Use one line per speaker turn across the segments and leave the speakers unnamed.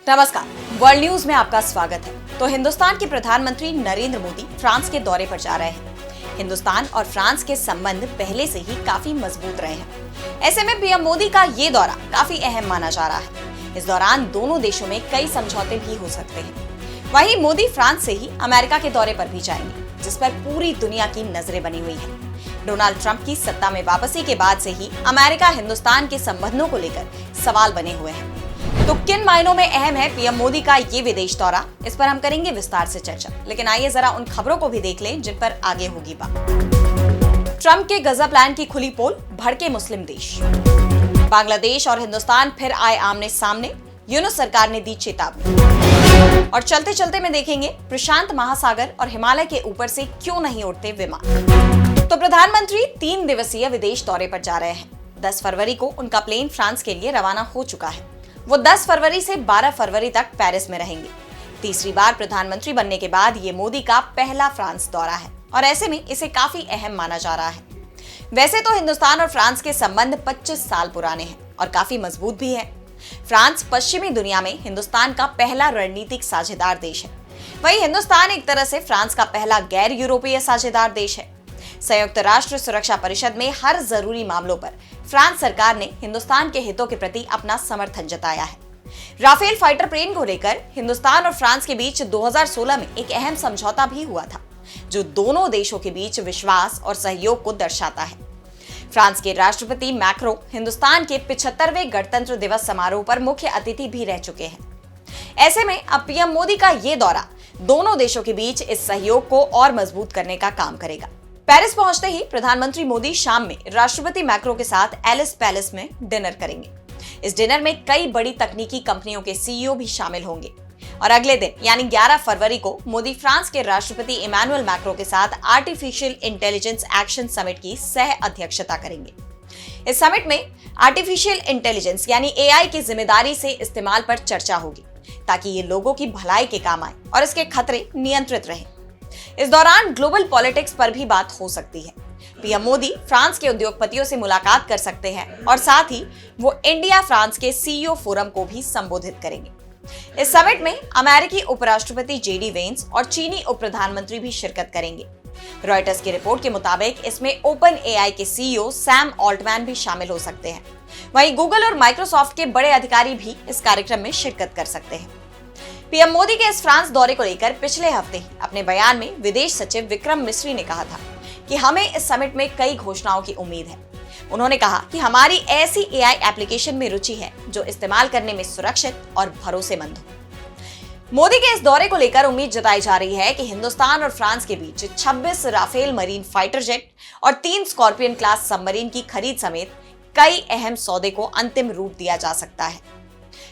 नमस्कार, world news में आपका स्वागत है। तो हिंदुस्तान के प्रधानमंत्री नरेंद्र मोदी फ्रांस के दौरे पर जा रहे हैं। हिंदुस्तान और फ्रांस के संबंध पहले से ही काफी मजबूत रहे हैं। ऐसे में पीएम मोदी का ये दौरा काफी अहम माना जा रहा है। इस दौरान दोनों देशों में कई समझौते भी हो सकते हैं। वहीं मोदी फ्रांस से ही अमेरिका के दौरे पर भी जाएंगे, जिस पर पूरी दुनिया की नजरें बनी हुई है। डोनाल्ड ट्रंप की सत्ता में वापसी के बाद से ही अमेरिका हिंदुस्तान के संबंधों को लेकर सवाल बने हुए हैं। तो किन मायनों में अहम है पीएम मोदी का ये विदेश दौरा, इस पर हम करेंगे विस्तार से चर्चा। लेकिन आइए जरा उन खबरों को भी देख लें जिन पर आगे होगी बात। ट्रंप के गजा प्लान की खुली पोल, भड़के मुस्लिम देश। बांग्लादेश और हिंदुस्तान फिर आए आमने सामने, यूनुस सरकार ने दी चेतावनी। और चलते चलते में देखेंगे प्रशांत महासागर और हिमालय के ऊपर से क्यों नहीं उड़ते विमान। तो प्रधानमंत्री 3 दिवसीय विदेश दौरे पर जा रहे हैं। 10 फरवरी को उनका प्लेन फ्रांस के लिए रवाना हो चुका है। वो 10 फरवरी से 12 फरवरी तक पेरिस में रहेंगे। तीसरी बार प्रधानमंत्री बनने के बाद ये मोदी का पहला फ्रांस दौरा है और ऐसे में इसे काफी अहम माना जा रहा है। वैसे तो हिंदुस्तान और फ्रांस के संबंध 25 साल पुराने हैं और काफी मजबूत भी है। फ्रांस पश्चिमी दुनिया में हिंदुस्तान का पहला रणनीतिक साझेदार देश है। वहीं हिंदुस्तान एक तरह से फ्रांस का पहला गैर यूरोपीय साझेदार देश है। संयुक्त राष्ट्र सुरक्षा परिषद में हर जरूरी मामलों पर फ्रांस सरकार ने हिंदुस्तान के हितों के प्रति अपना समर्थन जताया है। राफेल फाइटर प्लेन को लेकर हिंदुस्तान और फ्रांस के बीच 2016 में एक अहम समझौता भी हुआ था, जो दोनों देशों के बीच विश्वास और सहयोग को दर्शाता है। फ्रांस के राष्ट्रपति मैक्रो हिंदुस्तान के 75वें गणतंत्र दिवस समारोह पर मुख्य अतिथि भी रह चुके हैं। ऐसे में अब पीएम मोदी का ये दौरा दोनों देशों के बीच इस सहयोग को और मजबूत करने का काम करेगा। पेरिस पहुंचते ही प्रधानमंत्री मोदी शाम में राष्ट्रपति मैक्रो के साथ एलिस पैलेस में डिनर करेंगे। इस डिनर में कई बड़ी तकनीकी कंपनियों के सीईओ भी शामिल होंगे। और अगले दिन यानी 11 फरवरी को मोदी फ्रांस के राष्ट्रपति इमैनुअल मैक्रो के साथ आर्टिफिशियल इंटेलिजेंस एक्शन समिट की सह अध्यक्षता करेंगे। इस समिट में आर्टिफिशियल इंटेलिजेंस यानी एआई की जिम्मेदारी से इस्तेमाल पर चर्चा होगी, ताकि ये लोगों की भलाई के काम आए और इसके खतरे नियंत्रित रहें। इस दौरान ग्लोबल पॉलिटिक्स पर भी बात हो सकती है। पीएम मोदी फ्रांस के उद्योगपतियों से मुलाकात कर सकते हैं और साथ ही वो इंडिया फ्रांस के सीईओ फोरम को भी संबोधित करेंगे। इस समिट में अमेरिकी उपराष्ट्रपति जेडी वेंस और चीनी उप प्रधानमंत्री भी शिरकत करेंगे। रॉयटर्स की रिपोर्ट के मुताबिक इसमें ओपन एआई के सीईओ सैम ऑल्टमैन भी शामिल हो सकते हैं। वहीं गूगल और माइक्रोसॉफ्ट के बड़े अधिकारी भी इस कार्यक्रम में शिरकत कर सकते हैं। पीएम मोदी के इस फ्रांस दौरे को लेकर पिछले हफ्ते ही अपने बयान में विदेश सचिव विक्रम मिस्री ने कहा था कि हमें इस समिट में कई घोषणाओं की उम्मीद है। उन्होंने कहा कि हमारी ऐसी एआई एप्लीकेशन में रुचि है जो इस्तेमाल करने में सुरक्षित और भरोसेमंद हो। मोदी के इस दौरे को लेकर उम्मीद जताई जा रही है कि हिंदुस्तान और फ्रांस के बीच 26 राफेल मरीन फाइटर जेट और 3 स्कॉर्पियन क्लास सबमरीन की खरीद समेत कई अहम सौदे को अंतिम रूप दिया जा सकता है।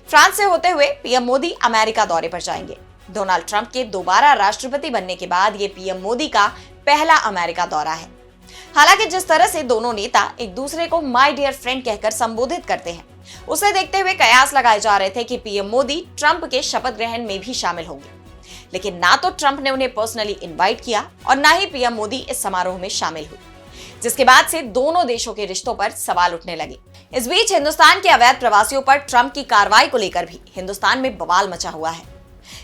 फ्रांस से होते हुए पीएम मोदी अमेरिका दौरे पर जाएंगे। डोनाल्ड ट्रंप के दोबारा राष्ट्रपति बनने के बाद ये पीएम मोदी का पहला अमेरिका दौरा है। हालांकि जिस तरह से दोनों नेता एक दूसरे को माय डियर फ्रेंड कहकर संबोधित करते हैं, उसे देखते हुए कयास लगाए जा रहे थे कि पीएम मोदी ट्रंप के शपथ ग्रहण में भी शामिल होंगे। लेकिन ना तो ट्रंप ने उन्हें पर्सनली इन्वाइट किया और ना ही पीएम मोदी इस समारोह में शामिल हुए, जिसके बाद से दोनों देशों के रिश्तों पर सवाल उठने लगे। इस बीच हिंदुस्तान के अवैध प्रवासियों पर ट्रंप की कार्रवाई को लेकर भी हिंदुस्तान में बवाल मचा हुआ है।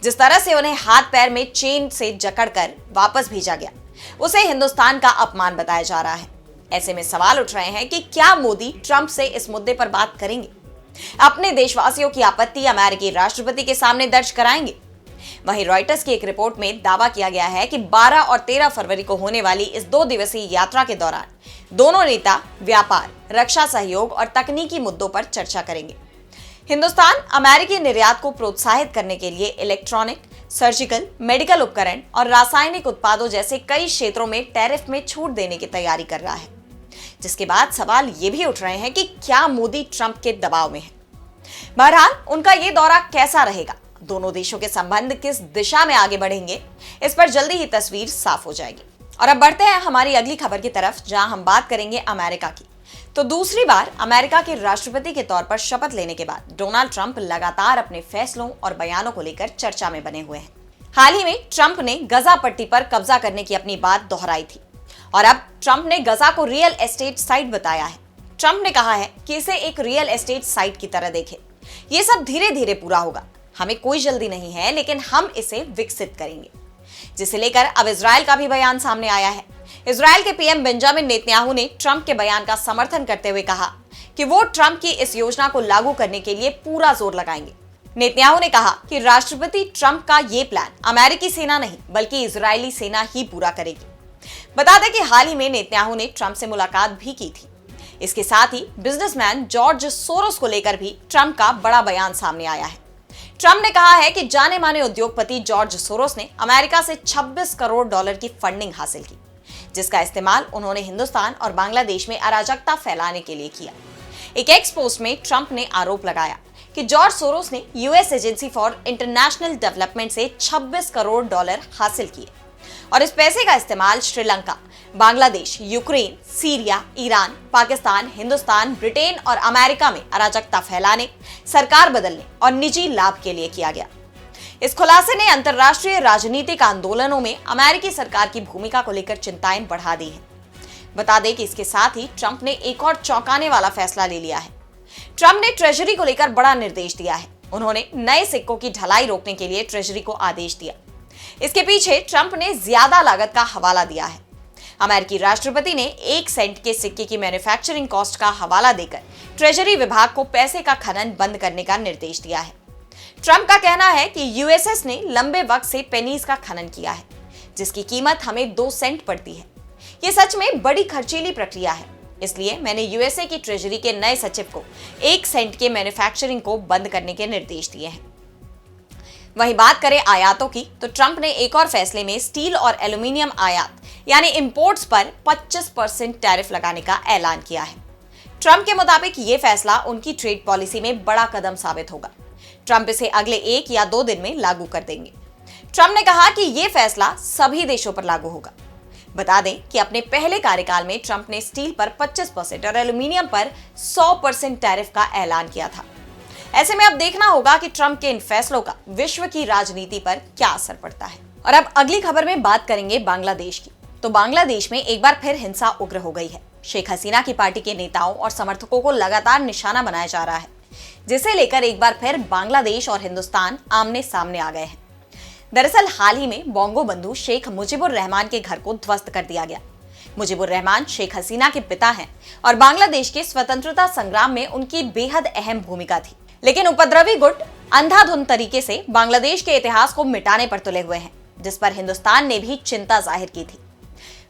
जिस तरह से उन्हें हाथ पैर में चेन से जकड़कर वापस भेजा गया, उसे हिंदुस्तान का अपमान बताया जा रहा है। ऐसे में सवाल उठ रहे हैं कि क्या मोदी ट्रंप से इस मुद्दे पर बात करेंगे, अपने देशवासियों की आपत्ति अमेरिकी राष्ट्रपति के सामने दर्ज कराएंगे। वहीं रॉयटर्स की एक रिपोर्ट में दावा किया गया है कि 12 और 13 फरवरी को होने वाली इस 2 दिवसीय यात्रा के दौरान दोनों नेता व्यापार, रक्षा सहयोग और तकनीकी मुद्दों पर चर्चा करेंगे। हिंदुस्तान अमेरिकी निर्यात को प्रोत्साहित करने के लिए इलेक्ट्रॉनिक, सर्जिकल, मेडिकल उपकरण और रासायनिक उत्पादों जैसे कई क्षेत्रों में टैरिफ में छूट देने की तैयारी कर रहा है। जिसके बाद सवाल ये भी उठ रहे हैं कि क्या मोदी ट्रंप के दबाव में है। बहरहाल उनका ये दौरा कैसा रहेगा, दोनों देशों के संबंध किस दिशा में आगे बढ़ेंगे, इस पर जल्दी ही तस्वीर साफ हो जाएगी। और अब बढ़ते हैं हमारी अगली खबर की तरफ, जहां हम बात करेंगे अमेरिका की। तो दूसरी बार अमेरिका के राष्ट्रपति के तौर पर शपथ लेने के बाद डोनाल्ड ट्रंप लगातार अपने फैसलों और बयानों को लेकर चर्चा में बने हुए हैं। हाल ही में ट्रंप ने गजा पट्टी पर कब्जा करने की अपनी बात दोहराई थी और अब ट्रंप ने गजा को रियल एस्टेट साइट बताया है। ट्रंप ने कहा है कि इसे एक रियल एस्टेट साइट की तरह देखें। ये सब धीरे धीरे पूरा होगा। हमें कोई जल्दी नहीं है, लेकिन हम इसे विकसित करेंगे, जिसे लेकर अब इजराइल का भी बयान सामने आया है। इजराइल के पीएम बेंजामिन नेतन्याहू ने ट्रंप के बयान का समर्थन करते हुए कहा कि वो ट्रंप की इस योजना को लागू करने के लिए पूरा जोर लगाएंगे। नेतन्याहू ने कहा कि राष्ट्रपति ट्रंप का ये प्लान अमेरिकी सेना नहीं बल्कि इजरायली सेना ही पूरा करेगी। बता दें कि हाल ही में नेतन्याहू ने ट्रंप से मुलाकात भी की थी। इसके साथ ही बिजनेसमैन जॉर्ज सोरोस को लेकर भी ट्रंप का बड़ा बयान सामने आया है। ट्रंप ने कहा है कि जाने माने उद्योगपति जॉर्ज सोरोस ने अमेरिका से 26 करोड़ डॉलर की फंडिंग हासिल की, जिसका इस्तेमाल उन्होंने हिंदुस्तान और बांग्लादेश में अराजकता फैलाने के लिए किया। एक एक्स पोस्ट में ट्रंप ने आरोप लगाया कि जॉर्ज सोरोस ने US agency for international development से 26 करोड़ डॉलर हासिल किए और इस पैसे का इस्तेमाल Sri Lanka, Bangladesh, Ukraine, Syria, Iran, Pakistan, Hindustan, Britain और अमेरिका में अराजकता फैलाने, सरकार बदलने और निजी लाभ के लिए किया गया। इस खुलासे ने अंतर्राष्ट्रीय राजनीतिक आंदोलनों में अमेरिकी सरकार की भूमिका को लेकर चिंताएं बढ़ा दी हैं। बता दें कि इसके साथ ही ट्रंप ने एक और चौंकाने वाला फैसला ले लिया है। ट्रंप ने ट्रेजरी को लेकर बड़ा निर्देश दिया है। उन्होंने नए सिक्कों की ढलाई रोकने के लिए ट्रेजरी को आदेश दिया। इसके पीछे ट्रंप ने ज्यादा लागत का हवाला दिया है। अमेरिकी राष्ट्रपति ने 1 सेंट के सिक्के की मैन्युफैक्चरिंग कॉस्ट का हवाला देकर ट्रेजरी विभाग को पैसे का खनन बंद करने का निर्देश दिया है। ट्रंप का कहना है कि यूएसएस ने लंबे वक्त से पेनीज का खनन किया है, जिसकी कीमत हमें 2 सेंट पड़ती है। ये सच में बड़ी खर्चीली प्रक्रिया है, इसलिए मैंने यूएसए की ट्रेजरी के नए सचिव को 1 सेंट के मैन्युफैक्चरिंग को बंद करने के निर्देश दिए हैं। वहीं बात करें आयातों की, तो ट्रंप ने एक और फैसले में स्टील और एल्यूमिनियम आयात यानी इंपोर्ट्स पर 25% टैरिफ लगाने का ऐलान किया है। ट्रंप के मुताबिक ये फैसला उनकी ट्रेड पॉलिसी में बड़ा कदम साबित होगा। ट्रंप इसे अगले 1 या 2 दिन में लागू कर देंगे। ट्रंप ने कहा कि यह फैसला सभी देशों पर लागू होगा। बता दें कि अपने पहले कार्यकाल में ट्रंप ने स्टील पर 25% और एल्यूमिनियम पर 100% टैरिफ का ऐलान किया था। ऐसे में अब देखना होगा कि ट्रंप के इन फैसलों का विश्व की राजनीति पर क्या असर पड़ता है। और अब अगली खबर में बात करेंगे बांग्लादेश की। तो बांग्लादेश में एक बार फिर हिंसा उग्र हो गई है। शेख हसीना की पार्टी के नेताओं और समर्थकों को लगातार निशाना बनाया जा रहा है, जिसे लेकर एक बार फिर बांग्लादेश और हिंदुस्तान आमने सामने आ गए हैं। दरअसल हाल ही में बोंगो बंधु शेख मुजीबुर रहमान के घर को ध्वस्त कर दिया गया। मुजीबुर रहमान शेख हसीना के पिता हैं और बांग्लादेश के स्वतंत्रता संग्राम में उनकी बेहद अहम भूमिका थी। लेकिन उपद्रवी गुट अंधाधुंध तरीके से बांग्लादेश के इतिहास को मिटाने पर तुले हुए हैं, जिस पर हिंदुस्तान ने भी चिंता जाहिर की थी।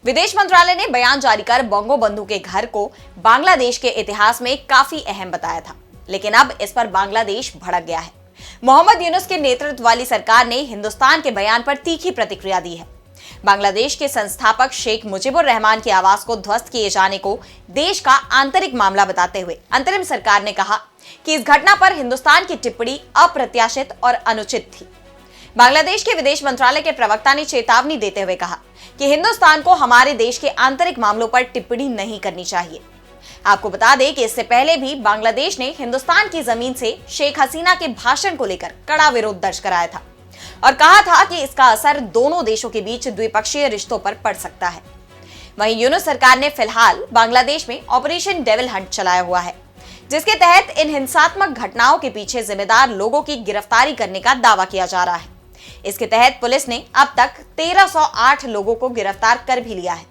विदेश मंत्रालय ने बयान जारी कर बोंगो बंधु के घर को बांग्लादेश के इतिहास में काफी अहम बताया था, लेकिन अब इस पर बांग्लादेश भड़क गया है। मोहम्मद यूनुस के नेतृत्व वाली सरकार ने हिंदुस्तान के बयान पर तीखी प्रतिक्रिया दी है। बांग्लादेश के संस्थापक शेख मुजीबुर रहमान के आवास को ध्वस्त किए जाने को देश का आंतरिक मामला बताते हुए अंतरिम सरकार ने कहा कि इस घटना पर हिंदुस्तान की टिप्पणी अप्रत्याशित और अनुचित थी। बांग्लादेश के विदेश मंत्रालय के प्रवक्ता ने चेतावनी देते हुए कहा कि हिंदुस्तान को हमारे देश के आंतरिक मामलों पर टिप्पणी नहीं करनी चाहिए। आपको बता दें कि इससे पहले भी बांग्लादेश ने हिंदुस्तान की जमीन से शेख हसीना के भाषण को लेकर कड़ा विरोध दर्ज कराया था और कहा था कि इसका असर दोनों देशों के बीच द्विपक्षीय रिश्तों पर पड़ सकता है। वहीं यूनुस सरकार ने फिलहाल बांग्लादेश में ऑपरेशन डेविल हंट चलाया हुआ है, जिसके तहत इन हिंसात्मक घटनाओं के पीछे जिम्मेदार लोगों की गिरफ्तारी करने का दावा किया जा रहा है। इसके तहत पुलिस ने अब तक 1308 लोगों को गिरफ्तार कर भी लिया है।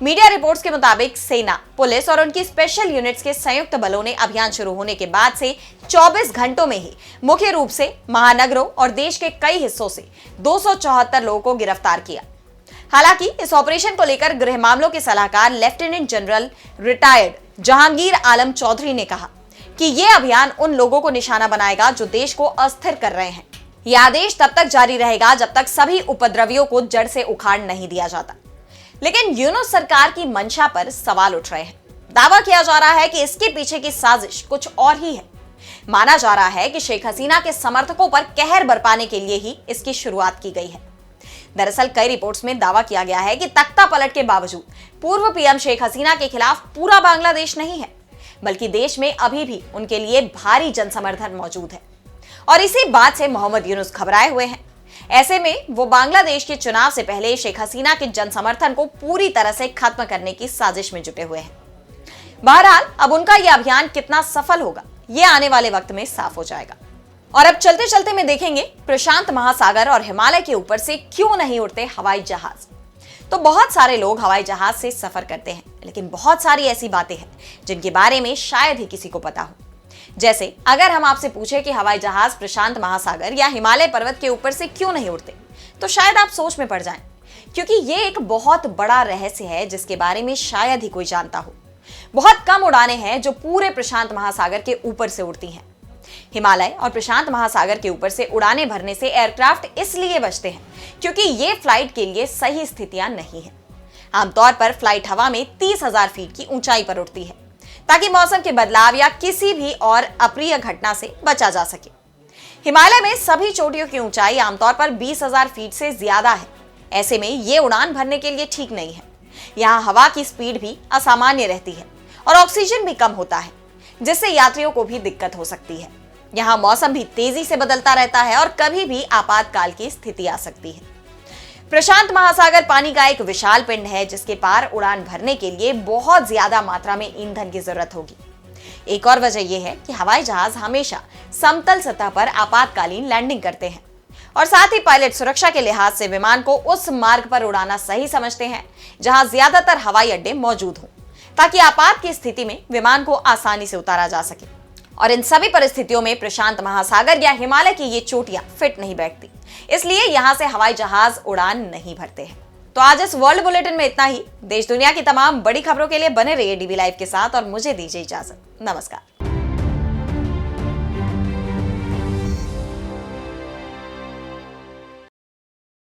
मीडिया रिपोर्ट्स के मुताबिक सेना, पुलिस और उनकी स्पेशल यूनिट्स के संयुक्त बलों ने अभियान शुरू होने के बाद से 24 घंटों में ही मुख्य रूप से महानगरों और देश के कई हिस्सों से 274 लोगों को गिरफ्तार किया। हालांकि इस ऑपरेशन को लेकर गृह मामलों के सलाहकार लेफ्टिनेंट जनरल रिटायर्ड जहांगीर आलम चौधरी ने कहा कि यह अभियान उन लोगों को निशाना बनाएगा जो देश को अस्थिर कर रहे हैं। यह आदेश तब तक जारी रहेगा जब तक सभी उपद्रवियों को जड़ से उखाड़ नहीं दिया जाता। लेकिन यूनुस सरकार की मंशा पर सवाल उठ रहे हैं। दावा किया जा रहा है कि इसके पीछे की साजिश कुछ और ही है। माना जा रहा है कि शेख हसीना के समर्थकों पर कहर बरपाने के लिए ही इसकी शुरुआत की गई है। दरअसल कई रिपोर्ट्स में दावा किया गया है कि तख्ता पलट के बावजूद पूर्व पीएम शेख हसीना के खिलाफ पूरा बांग्लादेश नहीं है, बल्कि देश में अभी भी उनके लिए भारी जनसमर्थन मौजूद है और इसी बात से मोहम्मद यूनुस घबराए हुए हैं। ऐसे में वो बांग्लादेश के चुनाव से पहले शेख हसीना के जनसमर्थन को पूरी तरह से खत्म करने की साजिश में जुटे हुए हैं। बहरहाल अब उनका यह अभियान कितना सफल होगा, ये आने वाले वक्त में साफ हो जाएगा। और अब चलते चलते में देखेंगे प्रशांत महासागर और हिमालय के ऊपर से क्यों नहीं उड़ते हवाई जहाज। तो बहुत सारे लोग हवाई जहाज से सफर करते हैं, लेकिन बहुत सारी ऐसी बातें हैं जिनके बारे में शायद ही किसी को पता हो। जैसे अगर हम आपसे पूछे कि हवाई जहाज प्रशांत महासागर या हिमालय पर्वत के ऊपर से क्यों नहीं उड़ते, तो शायद आप सोच में पड़ जाएं, क्योंकि ये एक बहुत बड़ा रहस्य है जिसके बारे में शायद ही कोई जानता हो। बहुत कम उड़ानें हैं जो पूरे प्रशांत महासागर के ऊपर से उड़ती हैं। हिमालय और प्रशांत महासागर के ऊपर से उड़ानें भरने से एयरक्राफ्ट इसलिए बचते हैं क्योंकि ये फ्लाइट के लिए सही स्थितियां नहीं है। आमतौर पर फ्लाइट हवा में 30,000 फीट की ऊंचाई पर उड़ती है ताकि मौसम के बदलाव या किसी भी और अप्रिय घटना से बचा जा सके। हिमालय में सभी चोटियों की ऊंचाई आमतौर पर 20,000 फीट से ज्यादा है। ऐसे में ये उड़ान भरने के लिए ठीक नहीं है। यहाँ हवा की स्पीड भी असामान्य रहती है और ऑक्सीजन भी कम होता है, जिससे यात्रियों को भी दिक्कत हो सकती है। यहाँ मौसम भी तेजी से बदलता रहता है और कभी भी आपातकाल की स्थिति आ सकती है। प्रशांत महासागर पानी का एक विशाल पिंड है जिसके पार उड़ान भरने के लिए बहुत ज्यादा मात्रा में ईंधन की जरूरत होगी। एक और वजह यह है कि हवाई जहाज हमेशा समतल सतह पर आपातकालीन लैंडिंग करते हैं और साथ ही पायलट सुरक्षा के लिहाज से विमान को उस मार्ग पर उड़ाना सही समझते हैं जहां ज्यादातर हवाई अड्डे मौजूद हों, ताकि आपात की स्थिति में विमान को आसानी से उतारा जा सके। और इन सभी परिस्थितियों में प्रशांत महासागर या हिमालय की ये चोटियां फिट नहीं बैठती, इसलिए यहां से हवाई जहाज उड़ान नहीं भरते हैं। तो आज इस वर्ल्ड बुलेटिन में इतना ही। देश दुनिया की तमाम बड़ी खबरों के लिए बने रहिए डीवी लाइव के साथ और मुझे दीजिए इजाजत। नमस्कार।